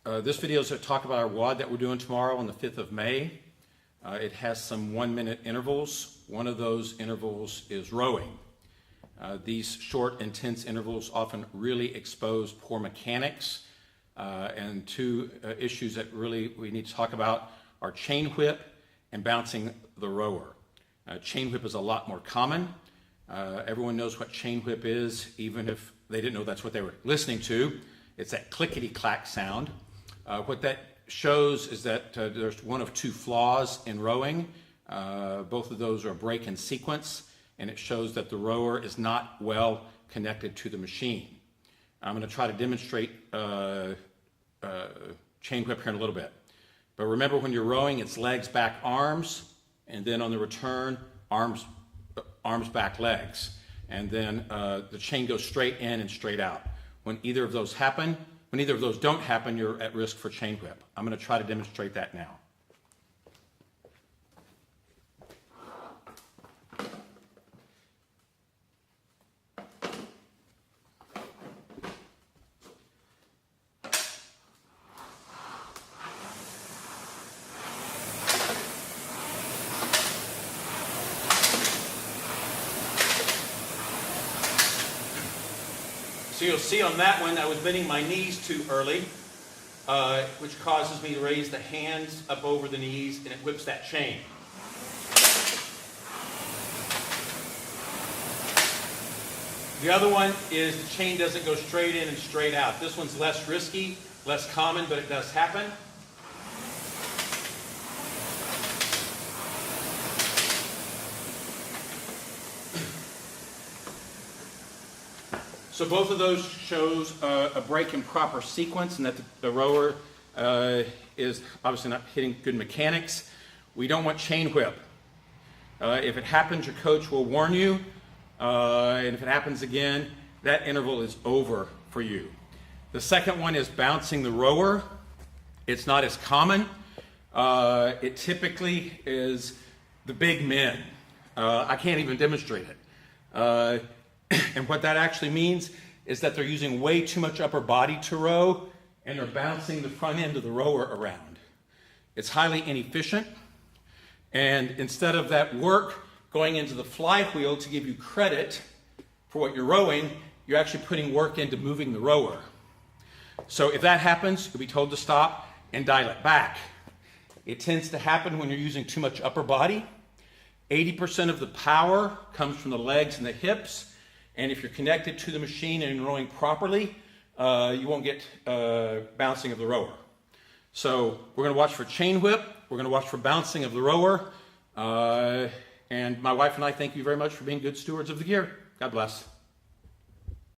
This video is to talk about our WOD that we're doing tomorrow on the 5th of May. It has some 1-minute intervals. One of those intervals is rowing. These short, intense intervals often really expose poor mechanics. And two issues that really we need to talk about are chain whip and bouncing the rower. Chain whip is a lot more common. Everyone knows what chain whip is, even if they didn't know that's what they were listening to. It's that clickety-clack sound. What that shows is that there's one of two flaws in rowing. Both of those are a break in sequence, and it shows that the rower is not well connected to the machine. I'm going to try to demonstrate chain whip here in a little bit. But remember, when you're rowing, it's legs, back, arms, and then on the return, arms, back, legs. And then the chain goes straight in and straight out. When either of those don't happen, you're at risk for chain whip. I'm going to try to demonstrate that now. So you'll see on that one, I was bending my knees too early, which causes me to raise the hands up over the knees, and it whips that chain. The other one is the chain doesn't go straight in and straight out. This one's less risky, less common, but it does happen. So both of those shows a break in proper sequence, and that the rower is obviously not hitting good mechanics. We don't want chain whip. If it happens, your coach will warn you, and if it happens again, that interval is over for you. The second one is bouncing the rower. It's not as common. It typically is the big men. I can't even demonstrate it. And what that actually means is that they're using way too much upper body to row, and they're bouncing the front end of the rower around. It's highly inefficient, and instead of that work going into the flywheel to give you credit for what you're rowing, you're actually putting work into moving the rower. So if that happens, you'll be told to stop and dial it back. It tends to happen when you're using too much upper body. 80% of the power comes from the legs and the hips. And if you're connected to the machine and rowing properly, you won't get bouncing of the rower. So we're going to watch for chain whip. We're going to watch for bouncing of the rower. And my wife and I thank you very much for being good stewards of the gear. God bless.